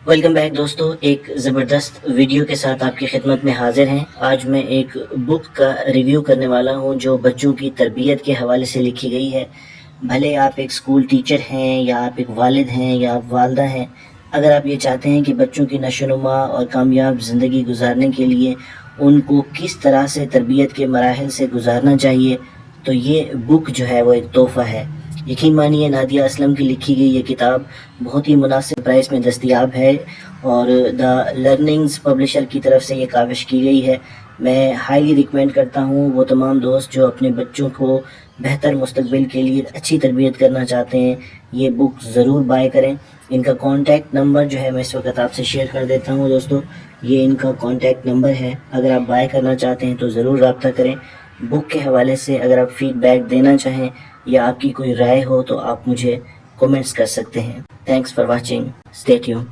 Welcome back दोस्तों, एक ज़बरदस्त वीडियो के साथ आपकी खिदमत में हाज़िर हैं। आज मैं एक बुक का रिव्यू करने वाला हूं जो बच्चों की तरबियत के हवाले से लिखी गई है। भले आप एक स्कूल टीचर हैं या आप एक वालिद हैं या आप वालदा हैं, अगर आप ये चाहते हैं कि बच्चों की नशोनुमा और कामयाब ज़िंदगी गुजारने के लिए उनको किस तरह से तरबियत के मराहिल से गुजारना चाहिए, तो ये बुक जो है वो एक तोहफ़ा है। यकीन मानिए, नादिया असलम की लिखी गई ये किताब बहुत ही मुनासिब प्राइस में दस्तयाब है और द लर्निंग्स पब्लिशर की तरफ से ये काविश की गई है। मैं हाईली रिकमेंड करता हूँ वो तमाम दोस्त जो अपने बच्चों को बेहतर मुस्तकबिल के लिए अच्छी तरबियत करना चाहते हैं, ये बुक ज़रूर बाय करें। इनका कॉन्टैक्ट नंबर जो है मैं इस वक्त आपसे शेयर कर देता हूँ दोस्तों। ये इनका कॉन्टैक्ट नंबर है, अगर आप बाय करना चाहते हैं तो ज़रूर रब्ता करें। बुक के हवाले से अगर आप फ़ीडबैक देना चाहें या आपकी कोई राय हो तो आप मुझे कमेंट्स कर सकते हैं। Thanks for watching, stay tuned.